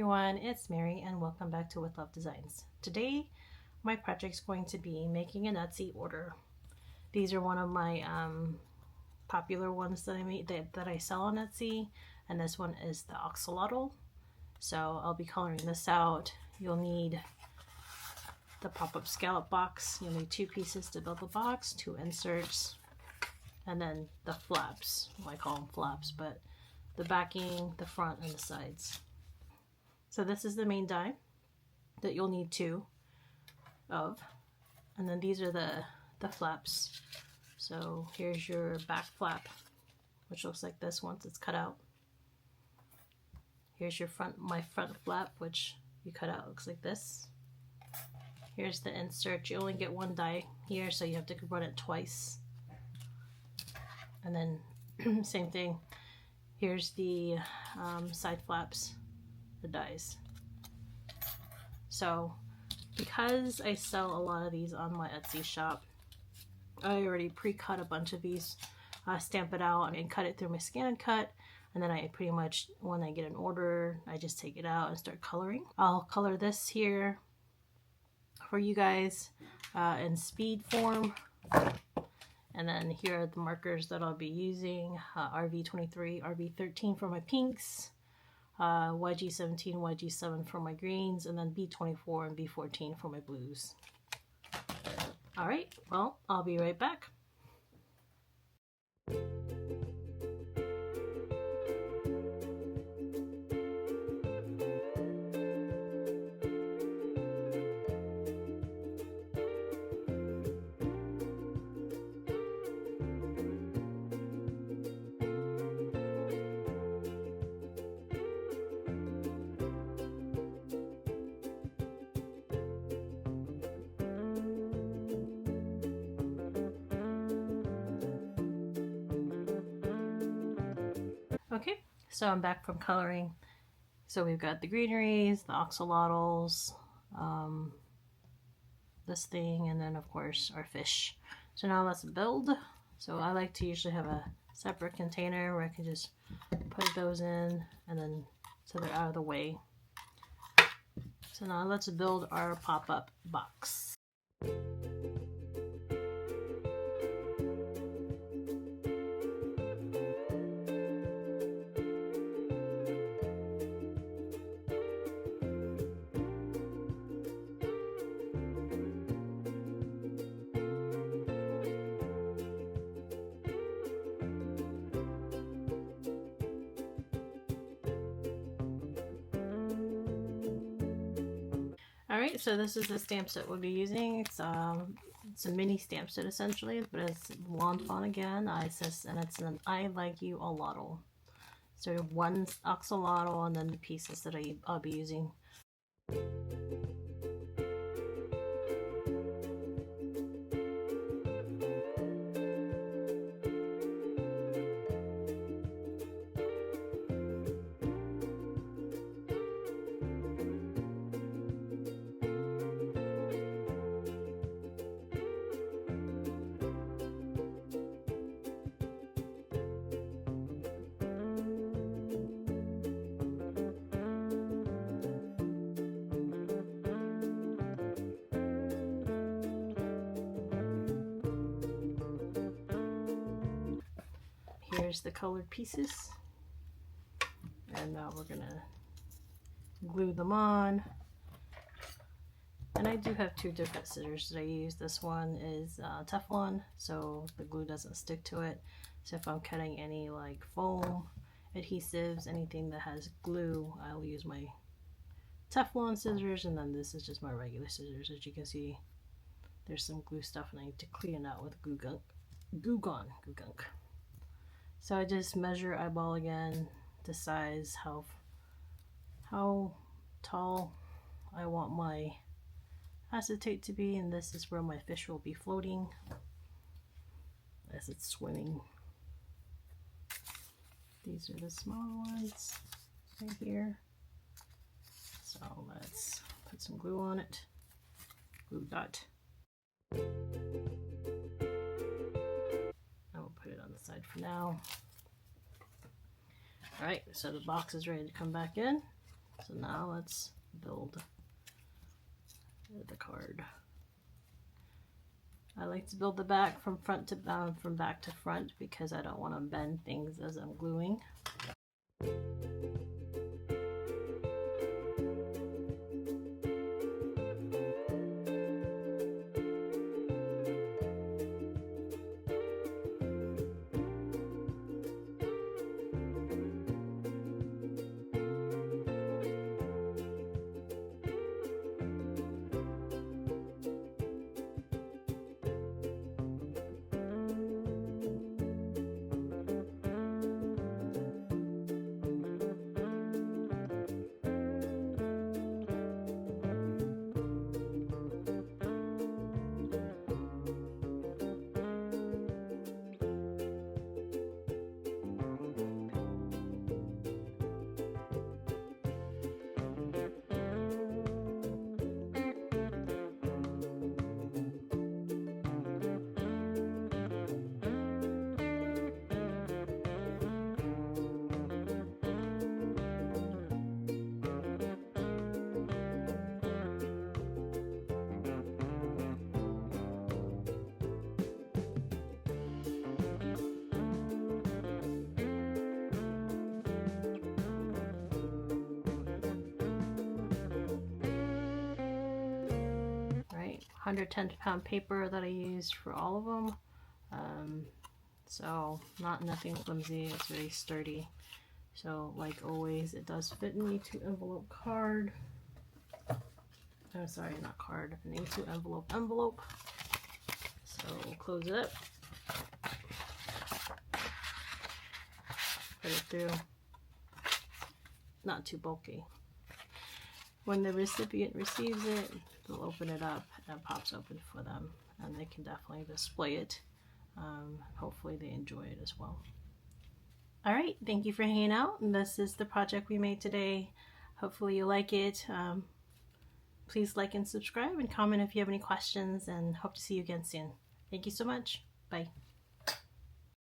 everyone, it's Mary and welcome back to With Love Designs. Today my project is going to be making an Etsy order. These are one of my popular ones that I made that I sell on Etsy, and this one is the Alotyl. So I'll be coloring this out. You'll need the pop-up scallop box. You'll need 2 pieces to build the box, 2 inserts, and then the flaps. Well, I call them flaps, but the backing, the front, and the sides. So this is the main die that you'll need 2 of, and then these are the flaps. So here's your back flap, which looks like this once it's cut out. Here's your my front flap, which you cut out, looks like this. Here's the insert. You only get 1 die here, so you have to run it twice. And then same thing. Here's the side flaps, the dies. So because I sell a lot of these on my Etsy shop, I already pre-cut a bunch of these, stamp it out and cut it through my scan and cut, and then I pretty much, when I get an order, I just take it out and start coloring. I'll color this here for you guys in speed form. And then here are the markers that I'll be using. RV23, RV13 for my pinks, YG17, YG7 for my greens, and then B24 and B14 for my blues. Alright, well, I'll be right back. Okay, so I'm back from coloring. So we've got the greeneries, the axolotls, this thing, and then of course our fish. So now let's build. So I like to usually have a separate container where I can just put those in, and then so they're out of the way. So now let's build our pop-up box. Alright, so this is the stamp set we'll be using. It's a mini stamp set essentially, but it's Lawn Fawn again, and it's an I Like You Alotyl. So 1 axolotl and then the pieces that I'll be using. Here's the colored pieces, and now we're gonna glue them on. And I do have 2 different scissors that I use. This one is Teflon, so the glue doesn't stick to it. So if I'm cutting any like foam, adhesives, anything that has glue, I'll use my Teflon scissors, and then this is just my regular scissors. As you can see, there's some glue stuff and I need to clean it out with glue gunk. So I just measure eyeball again, the size, how tall I want my acetate to be, and this is where my fish will be floating as it's swimming. These are the smaller ones right here. So let's put some glue on it. Glue dot. side for now. Alright, so the box is ready to come back in. So now let's build the card. I like to build the back from back to front because I don't want to bend things as I'm gluing. Right, 110-pound paper that I used for all of them. So nothing flimsy, it's very sturdy. So like always, it does fit an A2 envelope card. Oh, sorry, not card, an A2 envelope. So we'll close it up, put it through. Not too bulky. When the recipient receives it, they'll open it up and it pops open for them, and they can definitely display it. Hopefully they enjoy it as well. All right, thank you for hanging out, and this is the project we made today. Hopefully you like it. Please like and subscribe and comment if you have any questions, and hope to see you again soon. Thank you so much. Bye.